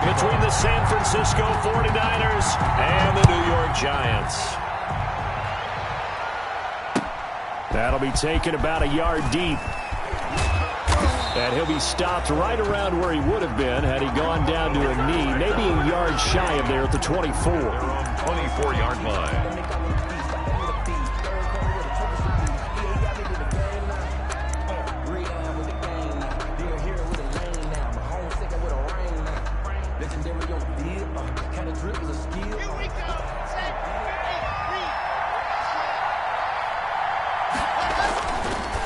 between the San Francisco 49ers and the New York Giants. That'll be taken about a yard deep. And he'll be stopped right around where he would have been had he gone down to a knee, maybe a yard shy of there at the 24. 24-yard line.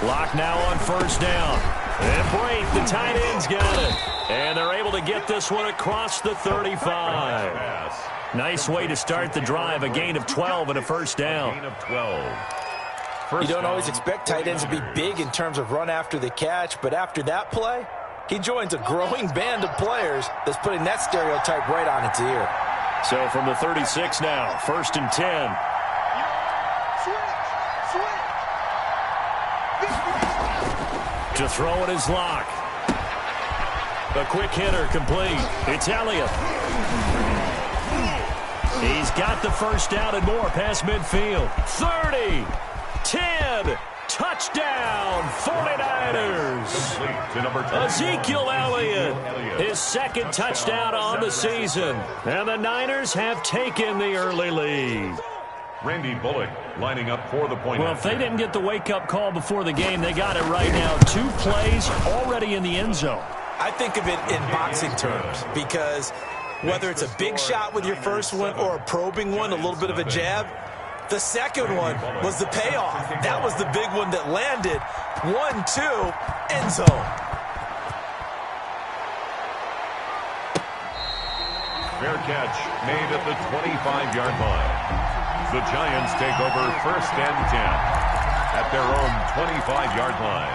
Clock now on first down. And break, the tight end's got it. And they're able to get this one across the 35. Nice way to start the drive, a gain of 12 and a first down. Gain of 12. You don't always expect tight ends to be big in terms of run after the catch, but after that play, he joins a growing band of players that's putting that stereotype right on its ear. So from the 36 now, first and 10. To throw it is Locke. A quick hitter complete. It's Elliott. He's got the first down and more past midfield. 30, 10, touchdown, 49ers. Ezekiel Elliott, his second touchdown on the season. And the Niners have taken the early lead. Randy Bullock lining up for the point. Well, if they didn't get the wake-up call before the game, they got it right now. 2 plays already in the end zone. I think of it in boxing terms because whether it's a big shot with your first one or a probing one, a little bit of a jab, the second one was the payoff. That was the big one that landed. 1-2, end zone. Fair catch made at the 25-yard line. The Giants take over first and 10 at their own 25-yard line.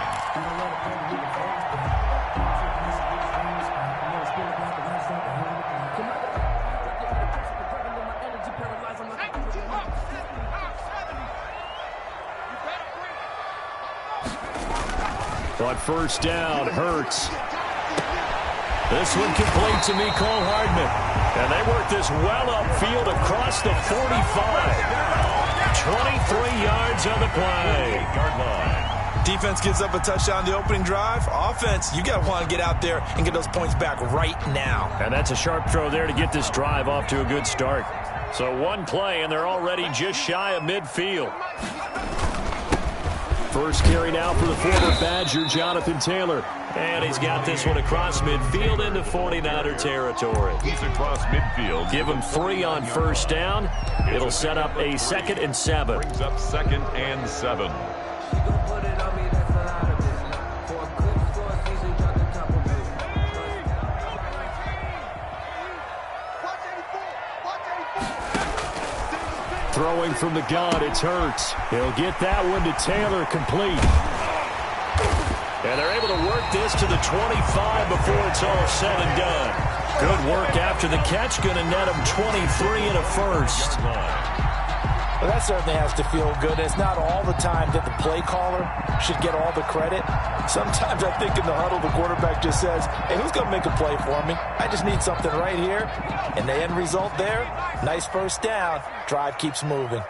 On first down, Hurts. This one complete to Mecole Hardman. And they work this well upfield across the 45. 23 yards on the play. Defense gives up a touchdown the opening drive. Offense, you got to want to get out there and get those points back right now. And that's a sharp throw there to get this drive off to a good start. So one play, and they're already just shy of midfield. First carry now for the former Badger, Jonathan Taylor. And he's got this one across midfield into 49er territory. He's across midfield. Give him 3 on first down. It'll set up a 2nd and 7. Brings up 2nd and 7. Throwing from the gun, it's Hurts. He'll get that one to Taylor, complete. And they're able to work this to the 25 before it's all said and done. Good work after the catch, going to net him 23 and a first. Well, that certainly has to feel good. It's not all the time that the play caller should get all the credit. Sometimes I think in the huddle, the quarterback just says, hey, who's going to make a play for me? I just need something right here. And the end result there, nice first down. Drive keeps moving.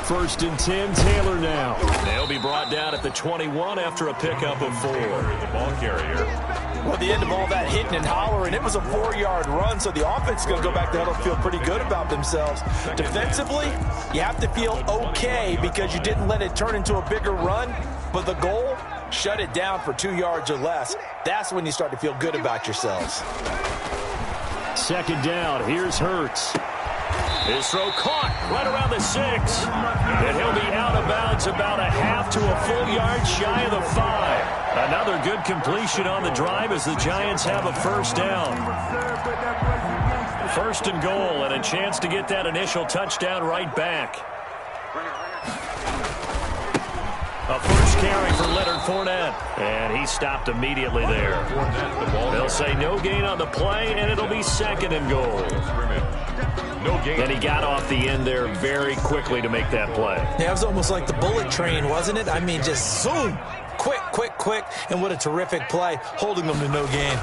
First and 10, Taylor now. They'll be brought down at the 21 after a pickup of 4. The ball carrier. Well, the end of all that hitting and hollering, it was a 4-yard run, so the offense is going to go back to huddle and feel pretty good about themselves. Defensively, you have to feel okay because you didn't let it turn into a bigger run, but the goal, shut it down for 2 yards or less. That's when you start to feel good about yourselves. Second down, here's Hurts. His throw caught right around the 6. And he'll be out of bounds about a half to a full yard shy of the 5. Another good completion on the drive as the Giants have a first down. First and goal and a chance to get that initial touchdown right back. A first carry for Leonard Fournette. And he stopped immediately there. They'll say no gain on the play, and it'll be 2nd and goal. No gain. And he got off the end there very quickly to make that play. Yeah, it was almost like the bullet train, wasn't it? I mean, just zoom. Quick, quick, quick. And what a terrific play, holding them to no gain.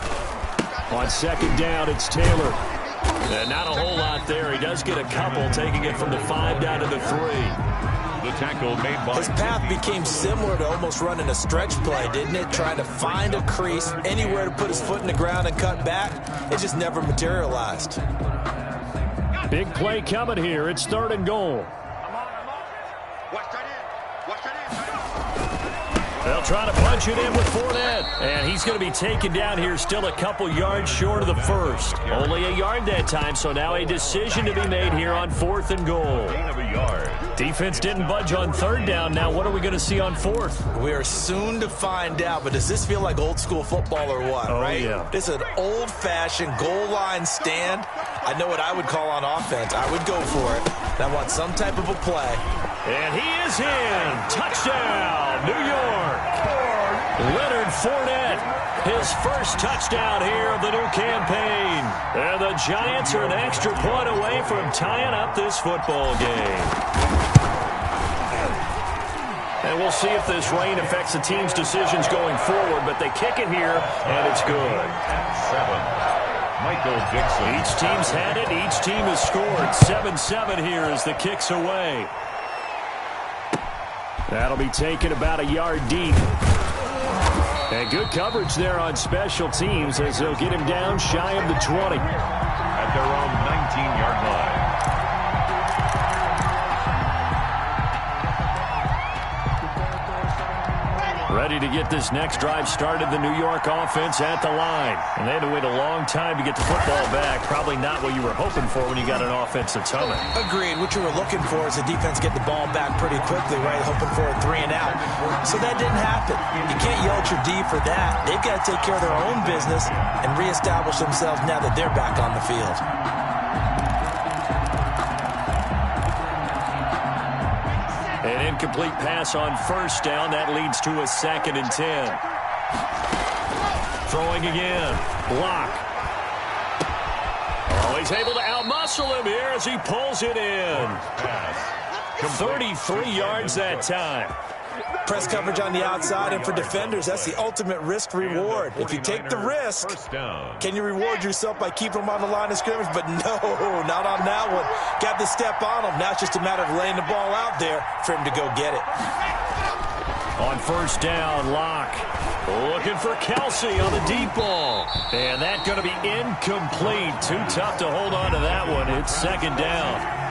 On second down, it's Taylor. And not a whole lot there. He does get a couple, taking it from the 5 down to the 3. The tackle made by his path became similar to almost running a stretch play, didn't it? Trying to find a crease, anywhere to put his foot in the ground and cut back. It just never materialized. Big play coming here. It's 3rd and goal. They'll try to punch it in with Fournette. And he's going to be taken down here, still a couple yards short of the first. Only a yard that time, so now a decision to be made here on 4th and goal. gain of a yard. Defense didn't budge on 3rd down. Now what are we going to see on 4th? We are soon to find out, but does this feel like old school football or what, right? Yeah. This is an old-fashioned goal line stand. I know what I would call on offense. I would go for it. And I want some type of a play. And he is in. Touchdown, New York. Leonard Fournette, his first touchdown here of the new campaign. And the Giants are an extra point away from tying up this football game. And we'll see if this rain affects the team's decisions going forward, but they kick it here, and it's good. 7. Michael Dixon. Each team's had it. Each team has scored. 7-7 here as the kick's away. That'll be taken about a yard deep. And good coverage there on special teams as they'll get him down shy of the 20. At their own 19-yard line. Ready to get this next drive started, the New York offense at the line. And they had to wait a long time to get the football back. Probably not what you were hoping for when you got an offense that's humming. Agreed. What you were looking for is the defense get the ball back pretty quickly, right? Hoping for a 3 and out. So that didn't happen. You can't yell at your D for that. They've got to take care of their own business and reestablish themselves now that they're back on the field. An incomplete pass on 1st down. That leads to a 2nd and 10. Throwing again. Block. Oh, he's able to outmuscle him here as he pulls it in. 33 yards that time. Press coverage on the outside, and for defenders, that's the ultimate risk-reward. If you take the risk, can you reward yourself by keeping them on the line of scrimmage? But no, not on that one. Got to step on them. Now it's just a matter of laying the ball out there for him to go get it. On 1st down, Locke looking for Kelsey on the deep ball. And that's going to be incomplete. Too tough to hold on to that one. It's 2nd down.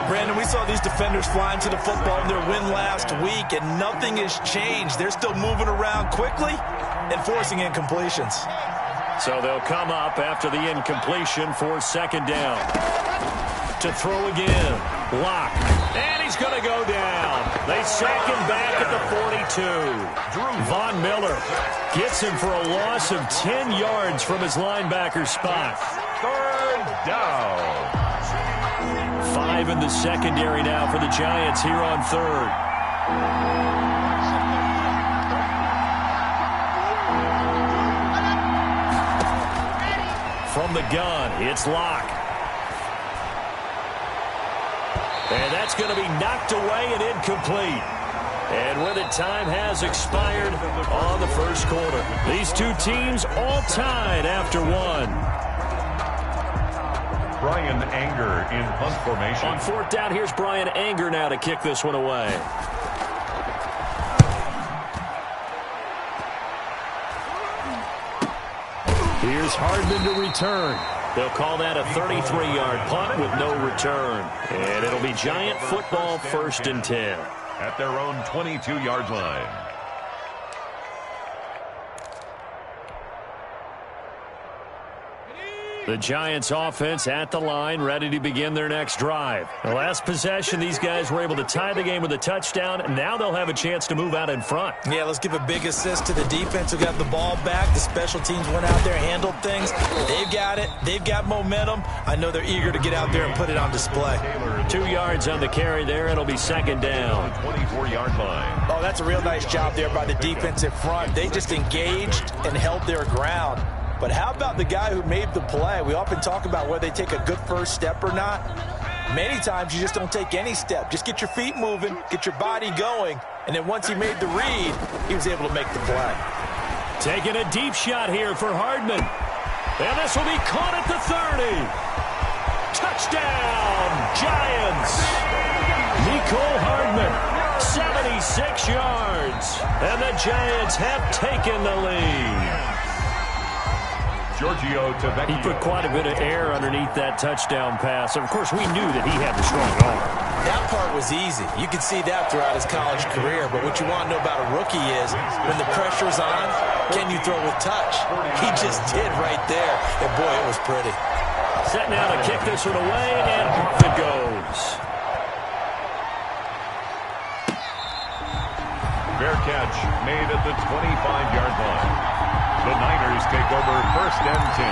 Brandon, we saw these defenders flying to the football in their win last week, and nothing has changed. They're still moving around quickly and forcing incompletions. So they'll come up after the incompletion for 2nd down. To throw again. Locke. And he's going to go down. They sack him back at the 42. Von Miller gets him for a loss of 10 yards from his linebacker spot. 3rd down. 5 in the secondary now for the Giants here on 3rd. From the gun, it's Locke. And that's going to be knocked away and incomplete. And with it, time has expired on the 1st quarter. These two teams all tied after 1. Brian Anger in punt formation. On 4th down, here's Brian Anger now to kick this one away. Here's Hardman to return. They'll call that a 33-yard punt with no return. And it'll be Giant football 1st and 10. At their own 22-yard line. The Giants offense at the line, ready to begin their next drive. The last possession, these guys were able to tie the game with a touchdown. Now they'll have a chance to move out in front. Yeah, let's give a big assist to the defense who got the ball back. The special teams went out there, handled things. They've got it. They've got momentum. I know they're eager to get out there and put it on display. 2 yards on the carry there. It'll be 2nd down. 24-yard line. Oh, that's a real nice job there by the defensive front. They just engaged and held their ground. But how about the guy who made the play? We often talk about whether they take a good first step or not. Many times you just don't take any step. Just get your feet moving, get your body going, and then once he made the read, he was able to make the play. Taking a deep shot here for Hardman. And this will be caught at the 30. Touchdown, Giants. Nicole Hardman, 76 yards. And the Giants have taken the lead. He put quite a bit of air underneath that touchdown pass. Of course, we knew that he had the strong arm. That part was easy. You could see that throughout his college career. But what you want to know about a rookie is when the pressure's on, can you throw with touch? He just did right there. And, boy, it was pretty. Set now to kick this one away, and off it goes. Fair catch made at the 25-yard line. The Niners take over 1st and 10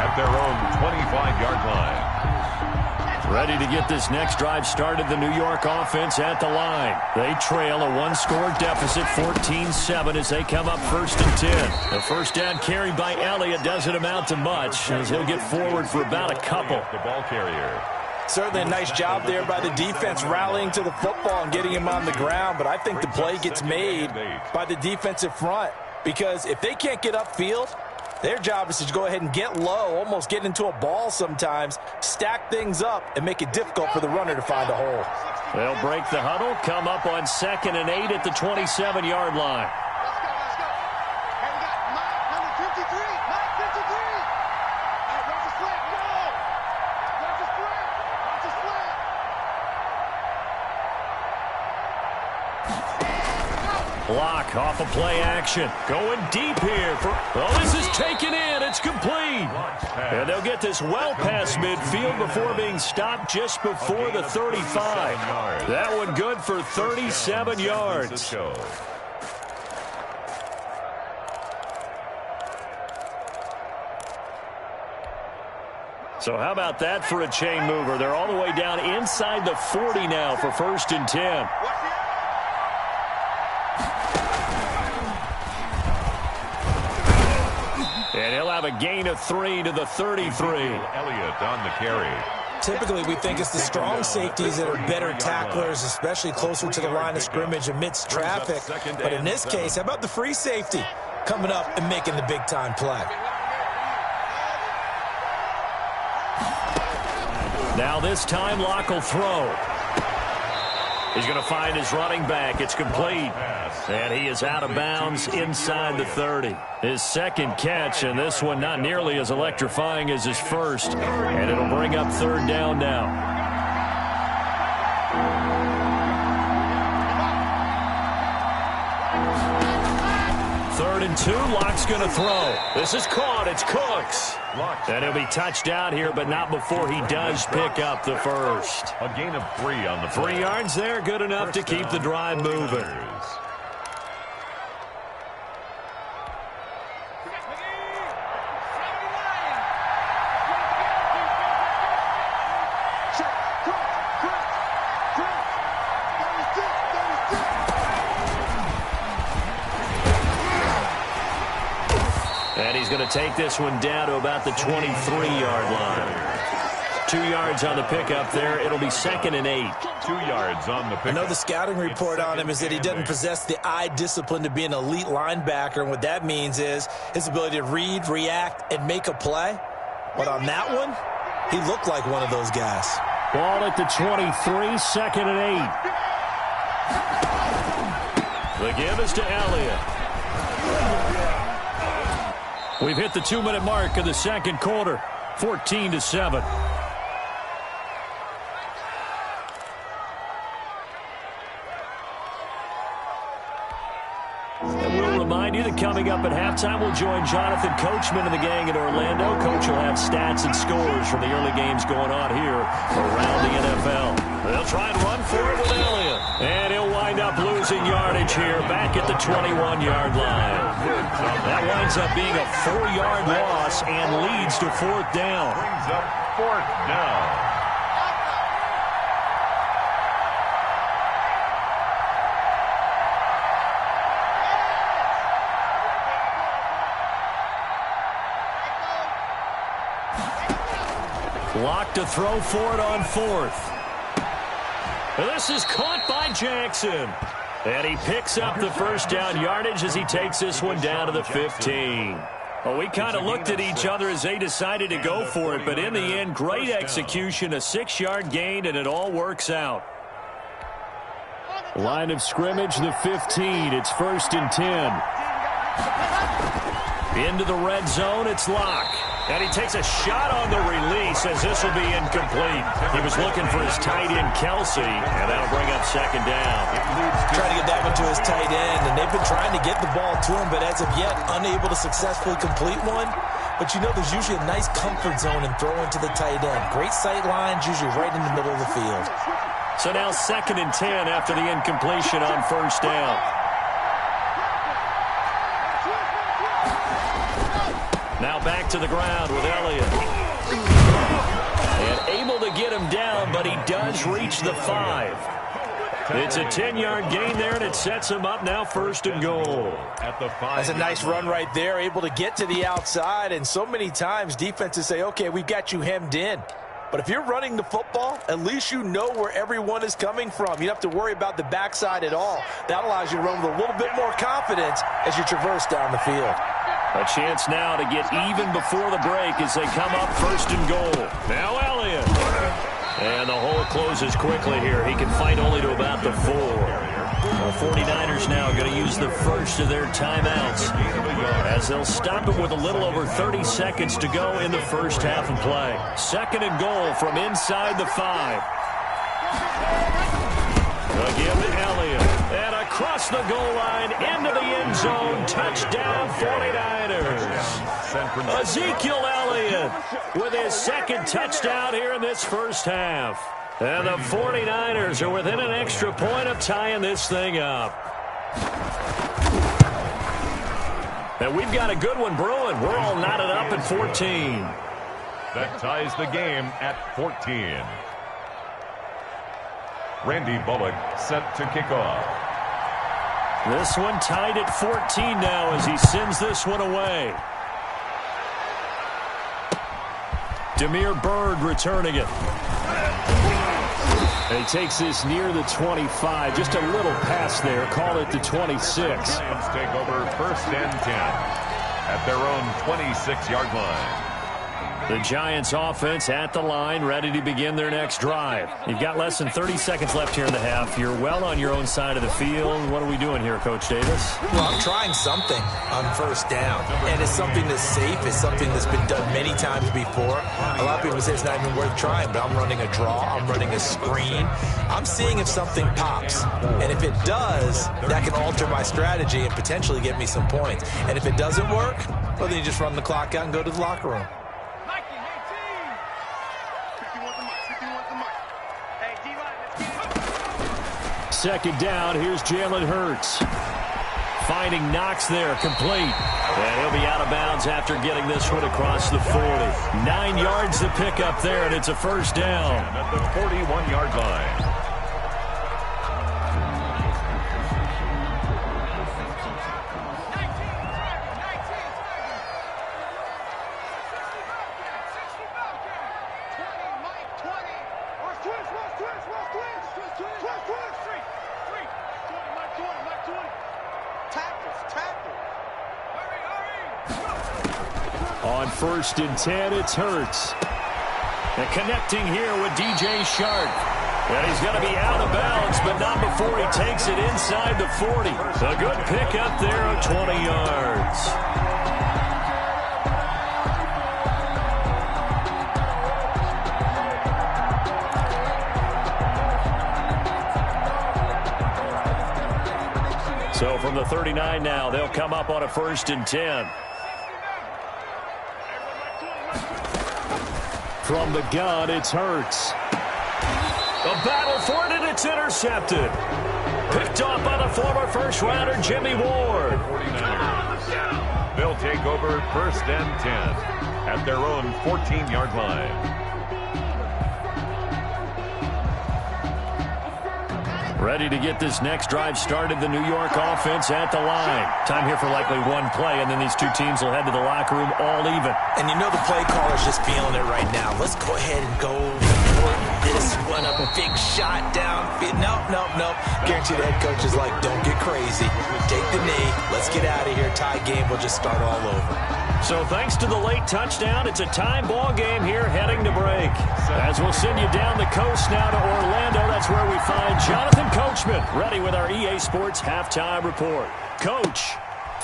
at their own 25-yard line. Ready to get this next drive started, the New York offense at the line. They trail a one-score deficit, 14-7, as they come up 1st and 10. The first down carry by Elliott doesn't amount to much, as he'll get forward for about a couple. The ball carrier. Certainly a nice job there by the defense rallying to the football and getting him on the ground, but I think the play gets made by the defensive front. Because if they can't get upfield, their job is to go ahead and get low, almost get into a ball sometimes, stack things up, and make it difficult for the runner to find a hole. They'll break the huddle, come up on 2nd and 8 at the 27-yard line. Block off of play action. Going deep here. This is taken in. It's complete. And they'll get this well past midfield before being stopped just before the 35. That one good for 37 yards. So how about that for a chain mover? They're all the way down inside the 40 now for 1st and 10. And he'll have a gain of 3 to the 33. Elliott on the carry. Typically, we think it's the strong safeties that are better tacklers, especially closer to the line of scrimmage amidst traffic. But in this case, how about the free safety coming up and making the big-time play? Now this time, Locke will throw. He's going to find his running back. It's complete. And he is out of bounds inside the 30. His second catch, and this one not nearly as electrifying as his first. And it'll bring up 3rd down now. 3rd and 2, Locke's going to throw. This is caught. It's Cooks. And he'll be touched out here, but not before he does pick up the first. A gain of 3 on the 3 yards there, good enough to keep the drive moving. And he's going to take this one down to about the 23-yard line. 2 yards on the pickup there. It'll be 2nd and 8. 2 yards on the pickup. I know the scouting report on him is that he doesn't possess the eye discipline to be an elite linebacker. And what that means is his ability to read, react, and make a play. But on that one, he looked like one of those guys. Ball at the 23, 2nd and 8. The give is to Elliott. We've hit the 2-minute mark of the second quarter, 14-7. And we'll remind you that coming up at halftime, we'll join Jonathan Coachman and the gang in Orlando. Coach will have stats and scores from the early games going on here around the NFL. They'll try and run for it with Elliott. And he'll wind up losing yardage here back at the 21-yard line. That winds up being a 4-yard loss and leads to 4th down. Brings up 4th down. Locke to throw for it on 4th. This is caught by Jackson. And he picks up the first down yardage as he takes this one down to the 15. Well, we kind of looked at each other as they decided to go for it, but in the end, great execution, a 6-yard gain, and it all works out. Line of scrimmage, the 15. It's 1st and 10. Into the red zone, it's Locke. And he takes a shot on the release as this will be incomplete. He was looking for his tight end, Kelsey, and that'll bring up 2nd down. Trying to get that one to his tight end, and they've been trying to get the ball to him, but as of yet, unable to successfully complete one. But you know there's usually a nice comfort zone in throwing to the tight end. Great sight lines, usually right in the middle of the field. So now 2nd and 10 after the incompletion on 1st down. Now back to the ground with Elliott. And able to get him down, but he does reach the 5. It's a 10-yard gain there, and it sets him up now 1st and goal. That's a nice run right there, able to get to the outside, and so many times defenses say, okay, we've got you hemmed in. But if you're running the football, at least you know where everyone is coming from. You don't have to worry about the backside at all. That allows you to run with a little bit more confidence as you traverse down the field. A chance now to get even before the break as they come up 1st and goal. Now Elliott. And the hole closes quickly here. He can fight only to about the 4. The 49ers now going to use the first of their timeouts as they'll stop it with a little over 30 seconds to go in the first half of play. 2nd and goal from inside the 5. Again to Elliott. And across the goal line into the end zone. Touchdown 49ers. Ezekiel Elliott with his 2nd touchdown here in this first half. And the 49ers are within an extra point of tying this thing up. And we've got a good one brewing. We're all knotted up at 14. That ties the game at 14. Randy Bullock set to kick off. This one tied at 14 now as he sends this one away. Damiere Byrd returning it. And he takes this near the 25. Just a little pass there. Call it the 26. Lions take over 1st and 10 at their own 26-yard line. The Giants offense at the line, ready to begin their next drive. You've got less than 30 seconds left here in the half. You're well on your own side of the field. What are we doing here, Coach Davis? Well, I'm trying something on 1st down, and it's something that's safe. It's something that's been done many times before. A lot of people say it's not even worth trying, but I'm running a draw. I'm running a screen. I'm seeing if something pops, and if it does, that can alter my strategy and potentially get me some points. And if it doesn't work, well, then you just run the clock out and go to the locker room. 2nd down. Here's Jalen Hurts. Finding Knox there, complete. And he'll be out of bounds after getting this one across the 40. 9 yards to pick up there, and it's a 1st down. At the 41-yard line. On 1st and 10, it's Hurts. And connecting here with DJ Shark. And he's going to be out of bounds, but not before he takes it inside the 40. A good pickup there of 20 yards. So from the 39 now, they'll come up on a 1st and 10. From the gun, it's Hurts. A battle for it, and it's intercepted. Picked off by the former first-rounder Jimmy Ward. 49ers. They'll take over 1st and 10 at their own 14-yard line. Ready to get this next drive started, the New York offense at the line. Time here for likely one play, and then these two teams will head to the locker room all even. And you know the play caller's just feeling it right now. Let's go ahead and go for this one. A big shot down. Nope. Guarantee the head coach is like, don't get crazy. Take the knee. Let's get out of here. Tie game. We'll just start all over. So thanks to the late touchdown, it's a time ball game here heading to break. As we'll send you down the coast now to Orlando, that's where we find Jonathan Coachman, ready with our EA Sports halftime report. Coach,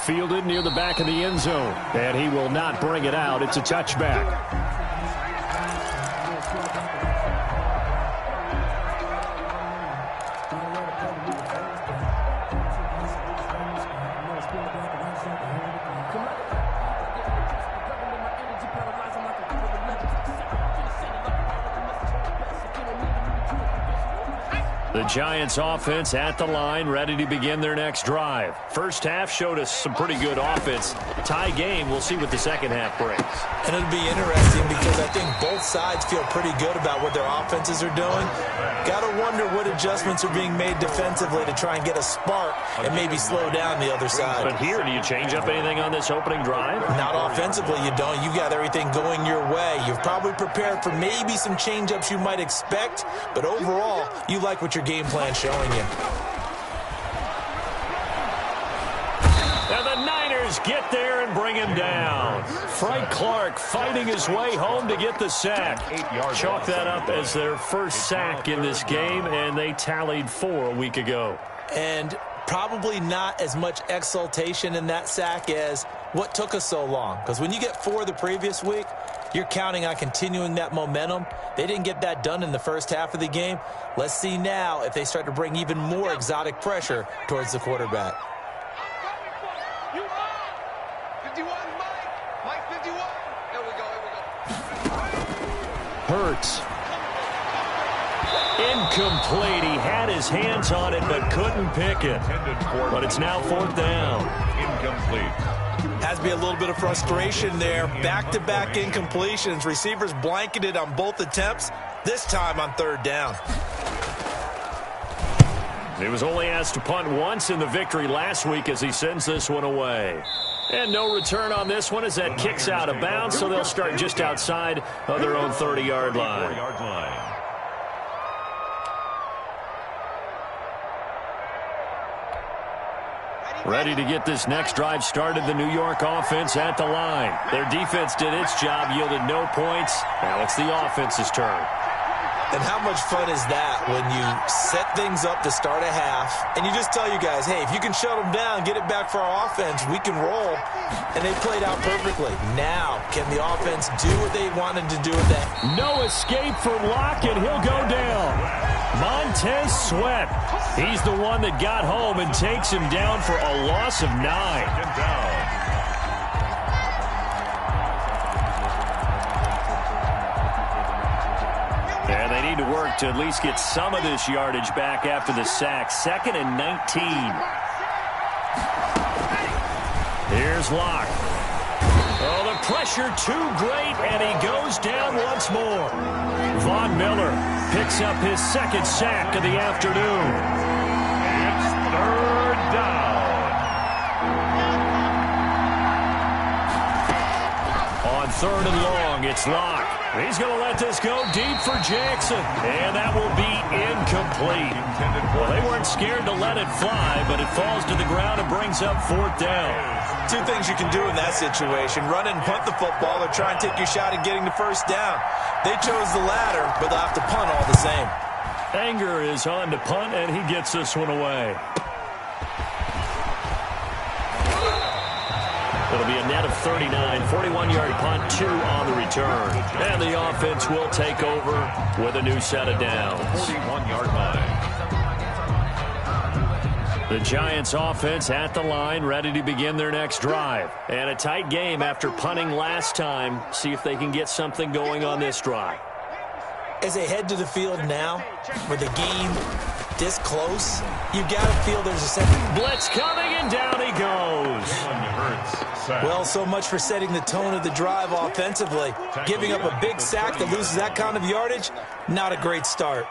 fielded near the back of the end zone, and he will not bring it out. It's a touchback. The Giants offense at the line, ready to begin their next drive. First half showed us some pretty good offense. Tie game, we'll see what the second half brings. And it'll be interesting because I think both sides feel pretty good about what their offenses are doing. Got to wonder what adjustments are being made defensively to try and get a spark and maybe slow down the other side. But here, do you change up anything on this opening drive? Not offensively, you don't. You've got everything going your way. You've probably prepared for maybe some change-ups you might expect, but overall, you like what your game plan showing you. And the Niners get there and bring him down. Frank Clark fighting his way home to get the sack. Chalk that up as their first sack in this game, and they tallied 4 a week ago. And probably not as much exultation in that sack as what took us so long. Because when you get 4 the previous week, you're counting on continuing that momentum. They didn't get that done in the first half of the game. Let's see now if they start to bring even more exotic pressure towards the quarterback. 51, Mike 51. There we go. Hurts. Incomplete. He had his hands on it but couldn't pick it. But it's now 4th down. Incomplete. Has to be a little bit of frustration there. Back-to-back incompletions. Receivers blanketed on both attempts, this time on 3rd down. He was only asked to punt once in the victory last week as he sends this one away. And no return on this one as that kicks out of bounds, so they'll start just outside of their own 30-yard line. Ready to get this next drive started, the New York offense at the line. Their defense did its job, yielded no points. Now it's the offense's turn. And how much fun is that when you set things up to start a half and you just tell you guys, hey, if you can shut them down, get it back for our offense, we can roll. And they played out perfectly. Now, can the offense do what they wanted to do with that? No escape from Locke, and he'll go down. Montez Sweat. He's the one that got home and takes him down for a loss of 9. And they need to work to at least get some of this yardage back after the sack. 2nd and 19. Here's Locke. Oh, the pressure too great, and he goes down once more. Von Miller picks up his 2nd sack of the afternoon. It's 3rd down. On 3rd and long, it's Locke. He's going to let this go deep for Jackson, and that will be incomplete. Well, they weren't scared to let it fly, but it falls to the ground and brings up 4th down. 2 things you can do in that situation: run and punt the football, or try and take your shot at getting the 1st down. They chose the latter, but they'll have to punt all the same. Anger is on to punt, and he gets this one away. It'll be a net of 39, 41-yard punt, 2 on the return. And the offense will take over with a new set of downs. 41-yard line. The Giants offense at the line, ready to begin their next drive. And a tight game after punting last time. See if they can get something going on this drive. As they head to the field now, with the game this close, you've got to feel there's a second. Blitz coming, and down he goes. Well, so much for setting the tone of the drive offensively. Giving up a big sack that loses that kind of yardage, not a great start.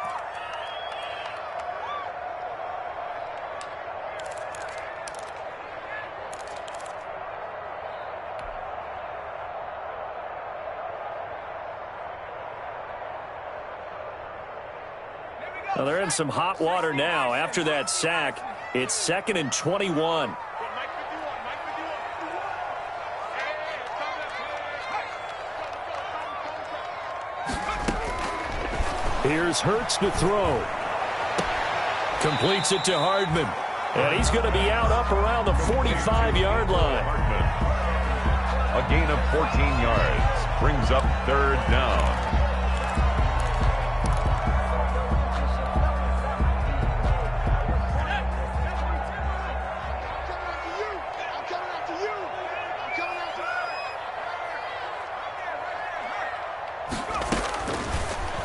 Well, they're in some hot water now. After that sack, it's 2nd and 21. Here's Hurts to throw. Completes it to Hardman. And he's going to be out up around the 45-yard line. A gain of 14 yards brings up third down.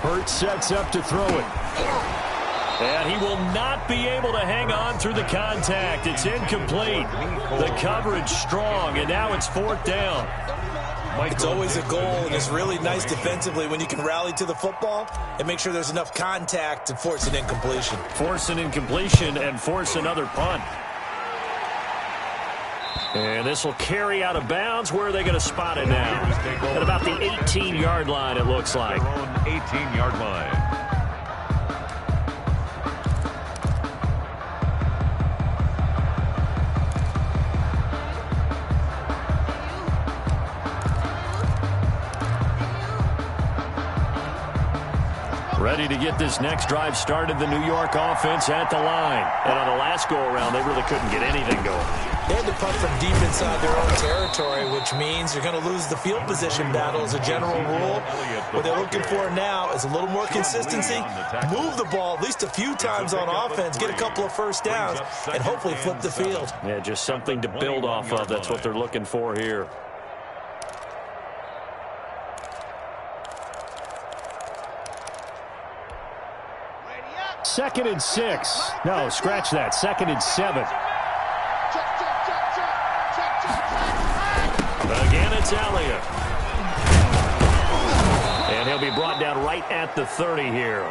Hurts sets up to throw it. And he will not be able to hang on through the contact. It's incomplete. The coverage strong, and now it's fourth down. It's always a goal, and it's really nice defensively when you can rally to the football and make sure there's enough contact to force an incompletion. Force an incompletion and force another punt. And this will carry out of bounds. Where are they going to spot it now? At about the 18-yard line, it looks like. Their own 18-yard line. Ready to get this next drive started, the New York offense at the line. And on the last go-around, they really couldn't get anything going. They had to punt from deep inside their own territory, which means you're going to lose the field position battle as a general rule. What they're looking for now is a little more consistency, move the ball at least a few times on offense, get a couple of first downs, and hopefully flip the field. Yeah, just something to build off of. That's what they're looking for here. Second and 6. No, scratch that. Second and 7. Again, it's Elliott. And he'll be brought down right at the 30 here.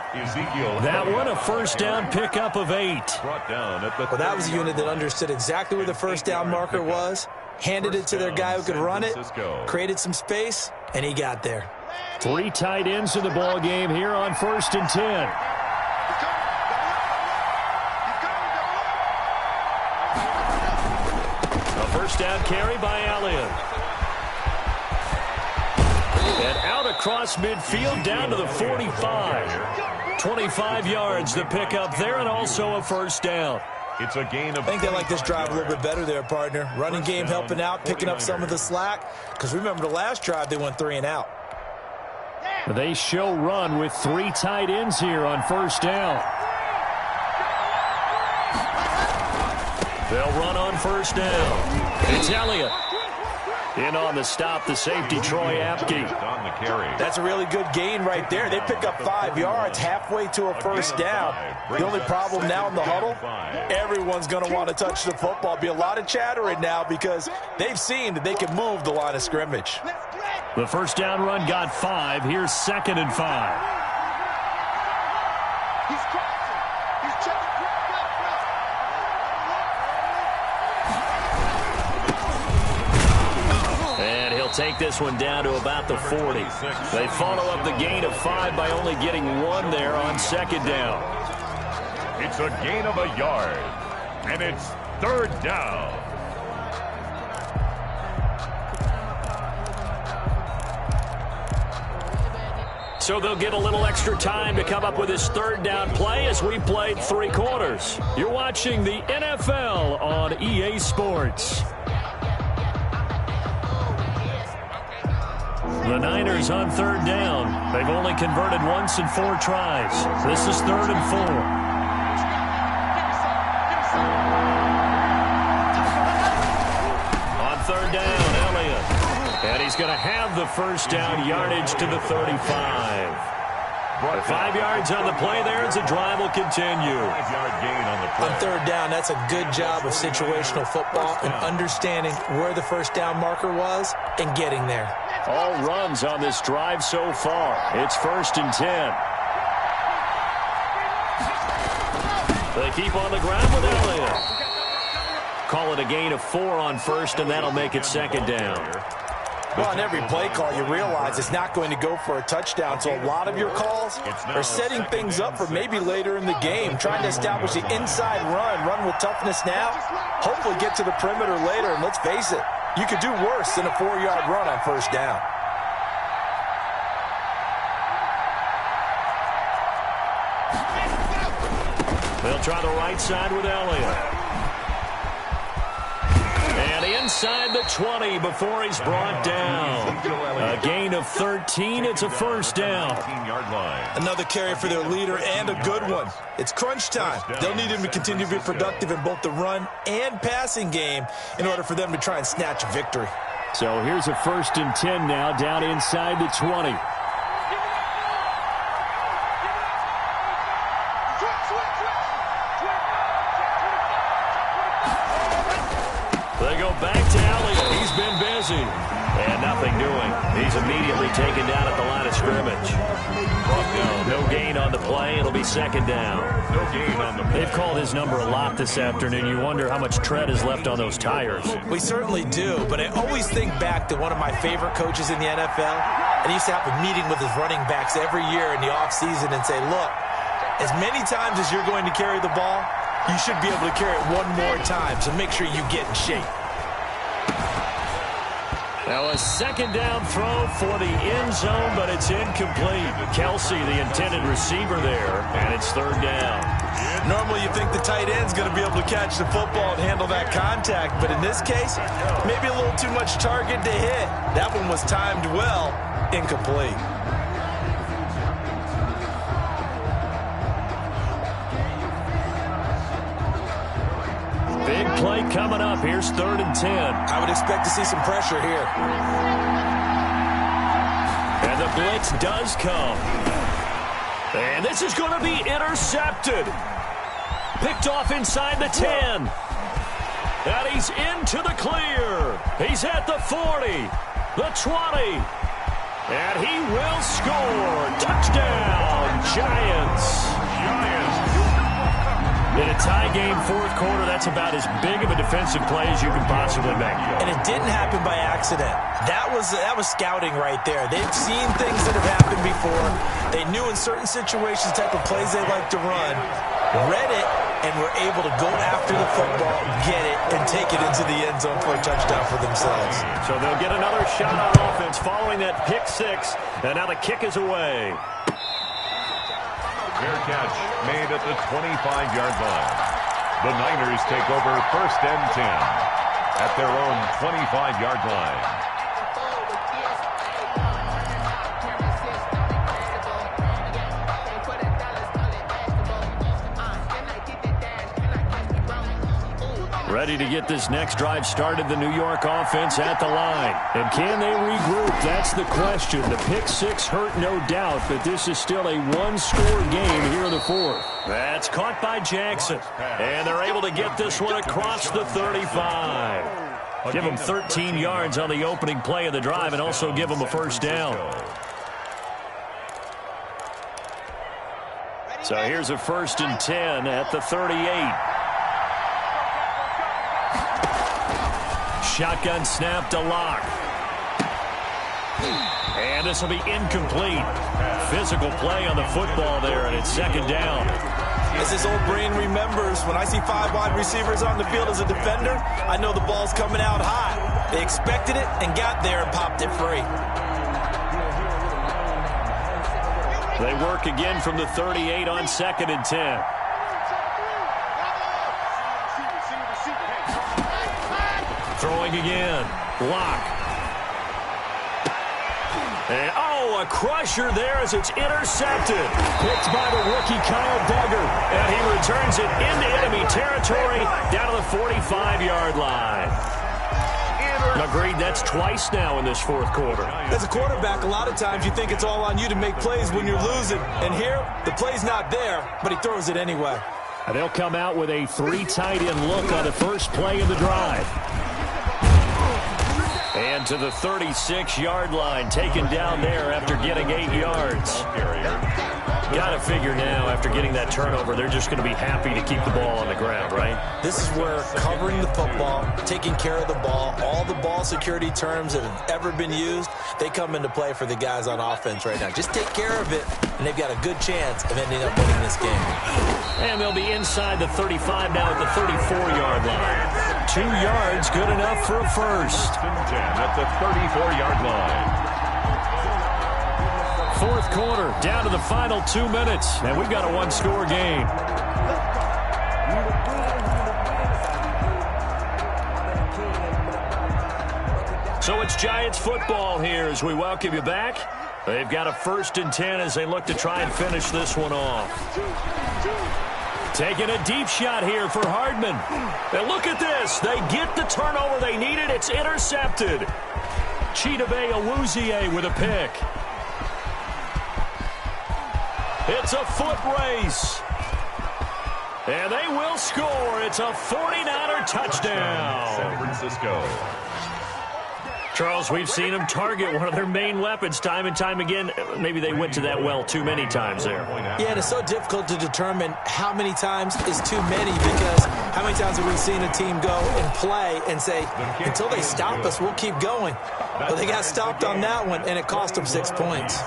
That one, a first down pickup of 8. Well, that was a unit that understood exactly where the first down marker was, handed it to their guy who could run it, created some space, and he got there. 3 tight ends in the ball game here on 1st and 10. First down carry by Elliott. And out across midfield down to the 45. 25 yards to pick up there, and also a first down. It's a gain of... I think they like this drive a little bit better there, partner. Running game helping out, picking up some of the slack. Because remember the last drive, they went 3 and out. They show run with 3 tight ends here on first down. They'll run on first down. It's Elliott. In on the stop, the safety, Troy Apke. That's a really good gain right there. They pick up 5 yards halfway to a first down. The only problem now in the huddle, everyone's going to want to touch the football. Be a lot of chattering now because they've seen that they can move the line of scrimmage. The first down run got 5. Here's 2nd and 5. Take this one down to about the 40. They follow up the gain of 5 by only getting 1 there on 2nd down. It's a gain of a yard, and it's 3rd down. So they'll get a little extra time to come up with his 3rd down play as we played 3 quarters. You're watching the NFL on EA Sports. The Niners on 3rd down. They've only converted once in 4 tries. This is 3rd and 4. On 3rd down, Elliott. And he's going to have the first down yardage to the 35. 5 yards on the play there as the drive will continue. 5-yard gain on the play. On 3rd down, that's a good job of situational football and understanding where the first down marker was and getting there. All runs on this drive so far. It's 1st and 10. They keep on the ground with Elliott. Call it a gain of 4 on 1st, and that'll make it 2nd down. Well, on every play call, you realize it's not going to go for a touchdown, so a lot of your calls are setting things up for maybe later in the game, trying to establish the inside run with toughness now, hopefully get to the perimeter later, and let's face it, you could do worse than a 4-yard run on first down. They'll try the right side with Elliott. And inside the 20 before he's brought down. A gain of 13. It's a first down. Another carry for their leader and a good one. It's crunch time. They'll need him to continue to be productive in both the run and passing game in order for them to try and snatch a victory. So here's a 1st and 10 now down inside the 20. They go back to Elliott. He's been busy. And nothing doing. He's immediately taken down at the line of scrimmage. No gain on the play. It'll be 2nd down. No gain on the play. They've called his number a lot this afternoon. You wonder how much tread is left on those tires. We certainly do, but I always think back to one of my favorite coaches in the NFL. And he used to have a meeting with his running backs every year in the offseason and say, look, as many times as you're going to carry the ball, you should be able to carry it one more time, so make sure you get in shape. Now a 2nd down throw for the end zone, but it's incomplete. Kelsey, the intended receiver there, and it's 3rd down. Normally you think the tight end's going to be able to catch the football and handle that contact, but in this case, maybe a little too much target to hit. That one was timed well, incomplete. Big play coming up. Here's 3rd and 10. I would expect to see some pressure here. And the blitz does come. And this is going to be intercepted. Picked off inside the 10. And he's into the clear. He's at the 40, the 20. And he will score. Touchdown, Giants. In a tie game, 4th quarter, that's about as big of a defensive play as you can possibly make. And it didn't happen by accident. That was scouting right there. They've seen things that have happened before. They knew in certain situations the type of plays they like to run, read it, and were able to go after the football, get it, and take it into the end zone for a touchdown for themselves. So they'll get another shot on offense following that pick 6, and now the kick is away. Fair catch made at the 25-yard line. The Niners take over 1st and 10 at their own 25-yard line. Ready to get this next drive started, the New York offense at the line. And can they regroup? That's the question. The pick 6 hurt, no doubt, but this is still a one-score game here in the 4th. That's caught by Jackson. And they're able to get this one across the 35. Give them 13 yards on the opening play of the drive and also give them a 1st down. So here's a 1st and 10 at the 38. Shotgun snap to Locke. And this will be incomplete. Physical play on the football there, and it's 2nd down. As his old brain remembers, when I see 5 wide receivers on the field as a defender, I know the ball's coming out high. They expected it and got there and popped it free. They work again from the 38 on 2nd and 10. Throwing again. Locke. And, a crusher there as it's intercepted. Picked by the rookie Kyle Duggar. And he returns it into enemy territory down to the 45-yard line. Agreed, that's twice now in this 4th quarter. As a quarterback, a lot of times you think it's all on you to make plays when you're losing. And here, the play's not there, but he throws it anyway. And they'll come out with a 3 tight end look on the first play of the drive. And to the 36-yard line, taken down there after getting 8 yards. Got to figure now, after getting that turnover, they're just going to be happy to keep the ball on the ground, right? This is where covering the football, taking care of the ball, all the ball security terms that have ever been used, they come into play for the guys on offense right now. Just take care of it, and they've got a good chance of ending up winning this game. And they'll be inside the 35 now at the 34-yard line. 2 yards, good enough for a 1st. At the 34-yard line. 4th quarter, down to the final 2 minutes, and we've got a one-score game. So it's Giants football here as we welcome you back. They've got a 1st and 10 as they look to try and finish this one off. Taking a deep shot here for Hardman. And look at this. They get the turnover they needed. It's intercepted. Chidobe Awuzie with a pick. It's a foot race. And they will score. It's a 49er touchdown. San Francisco. Charles, we've seen them target one of their main weapons time and time again. Maybe they went to that well too many times there. Yeah, and it's so difficult to determine how many times is too many, because how many times have we seen a team go and play and say, until they stop us, we'll keep going. But they got stopped on that one, and it cost them 6 points.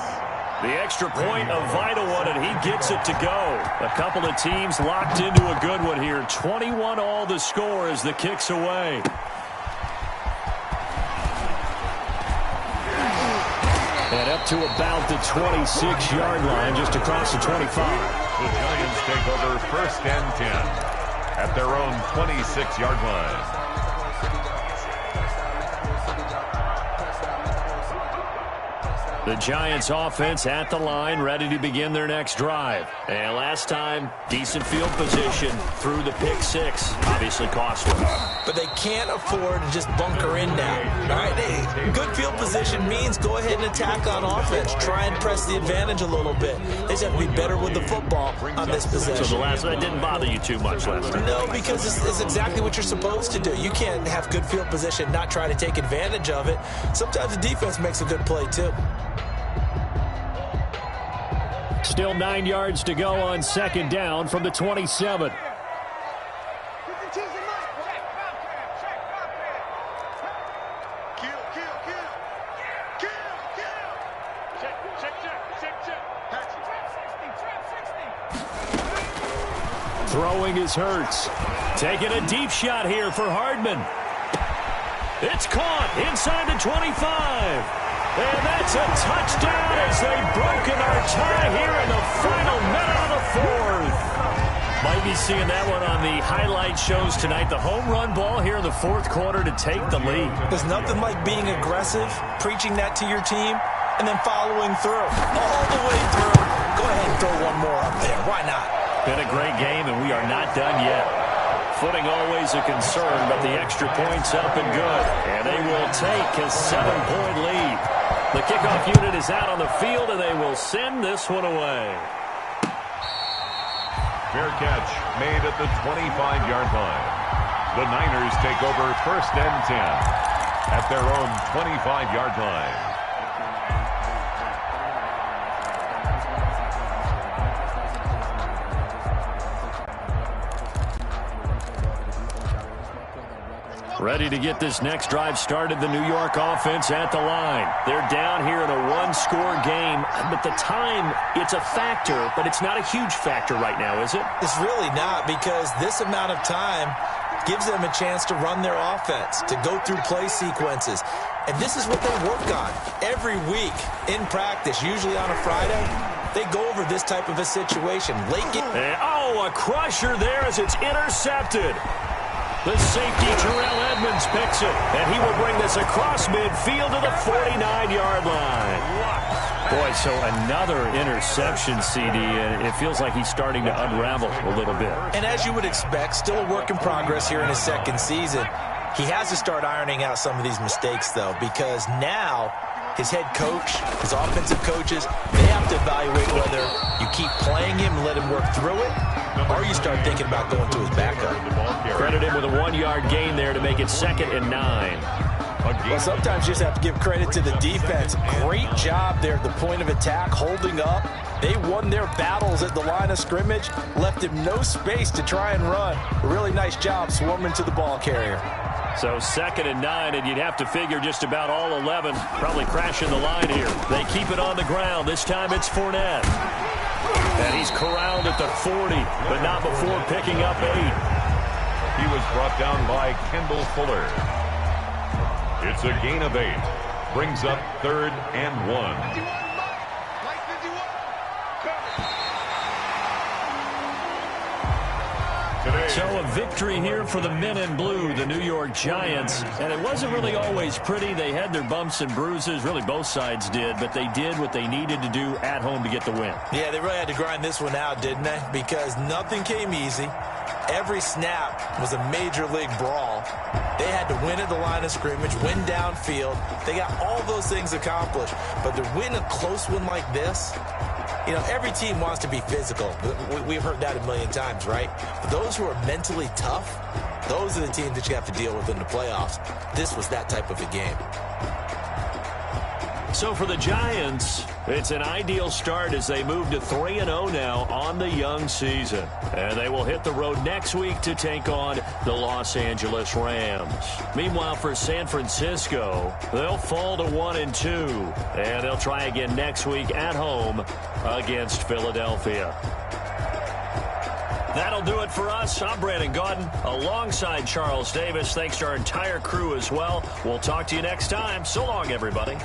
The extra point, a vital one, and he gets it to go. A couple of teams locked into a good one here. 21 all the score as the kick's away. And up to about the 26-yard line, just across the 25. The Giants take over 1st and 10 at their own 26-yard line. The Giants offense at the line, ready to begin their next drive. And last time, decent field position through the pick 6. Obviously costly. But they can't afford to just bunker in now. All right, good field position means go ahead and attack on offense. Try and press the advantage a little bit. They just have to be better with the football on this possession. So that didn't bother you too much last time? No, because it's exactly what you're supposed to do. You can't have good field position, not try to take advantage of it. Sometimes the defense makes a good play too. Still 9 yards to go on 2nd down from the 27. Throwing is Hurts. Taking a deep shot here for Hardman. It's caught inside the 25. And that's a touchdown as they've broken our tie here in the final minute of the 4th. Might be seeing that one on the highlight shows tonight. The home run ball here in the 4th quarter to take the lead. There's nothing like being aggressive, preaching that to your team, and then following through. All the way through. Go ahead and throw one more up there. Why not? Been a great game, and we are not done yet. Footing always a concern, but the extra point's up and good. And they will take a 7-point lead. The kickoff unit is out on the field, and they will send this one away. Fair catch made at the 25-yard line. The Niners take over 1st and 10 at their own 25-yard line. Ready to get this next drive started, the New York offense at the line. They're down here in a one-score game, but the time, it's a factor, but it's not a huge factor right now, is it? It's really not, because this amount of time gives them a chance to run their offense, to go through play sequences. And this is what they work on every week in practice, usually on a Friday. They go over this type of a situation. A crusher there as it's intercepted. The safety, Terrell Edmonds, picks it, and he will bring this across midfield to the 49-yard line. Boy, so another interception, CD, and it feels like he's starting to unravel a little bit. And as you would expect, still a work in progress here in his 2nd season. He has to start ironing out some of these mistakes, though, because now his head coach, his offensive coaches, they have to evaluate whether you keep playing him and let him work through it, or you start thinking about going to his backup. Credit him with a 1-yard gain there to make it 2nd and 9. Well, sometimes you just have to give credit to the defense. Great job there at the point of attack, holding up. They won their battles at the line of scrimmage, left him no space to try and run. A really nice job swarming to the ball carrier. So 2nd and 9, and you'd have to figure just about all 11 probably crashing the line here. They keep it on the ground. This time it's Fournette. And he's corralled at the 40, but not before picking up 8. He was brought down by Kendall Fuller. It's a gain of 8. Brings up 3rd and 1. So a victory here for the men in blue, the New York Giants. And it wasn't really always pretty. They had their bumps and bruises. Really, both sides did. But they did what they needed to do at home to get the win. Yeah, they really had to grind this one out, didn't they? Because nothing came easy. Every snap was a major league brawl. They had to win at the line of scrimmage, win downfield. They got all those things accomplished. But to win a close one like this, you know, every team wants to be physical. We've heard that a million times, right? But those who are mentally tough, those are the teams that you have to deal with in the playoffs. This was that type of a game. So for the Giants, it's an ideal start as they move to 3-0 now on the young season. And they will hit the road next week to take on the Los Angeles Rams. Meanwhile, for San Francisco, they'll fall to 1-2. And they'll try again next week at home against Philadelphia. That'll do it for us. I'm Brandon Gaudin alongside Charles Davis. Thanks to our entire crew as well. We'll talk to you next time. So long, everybody.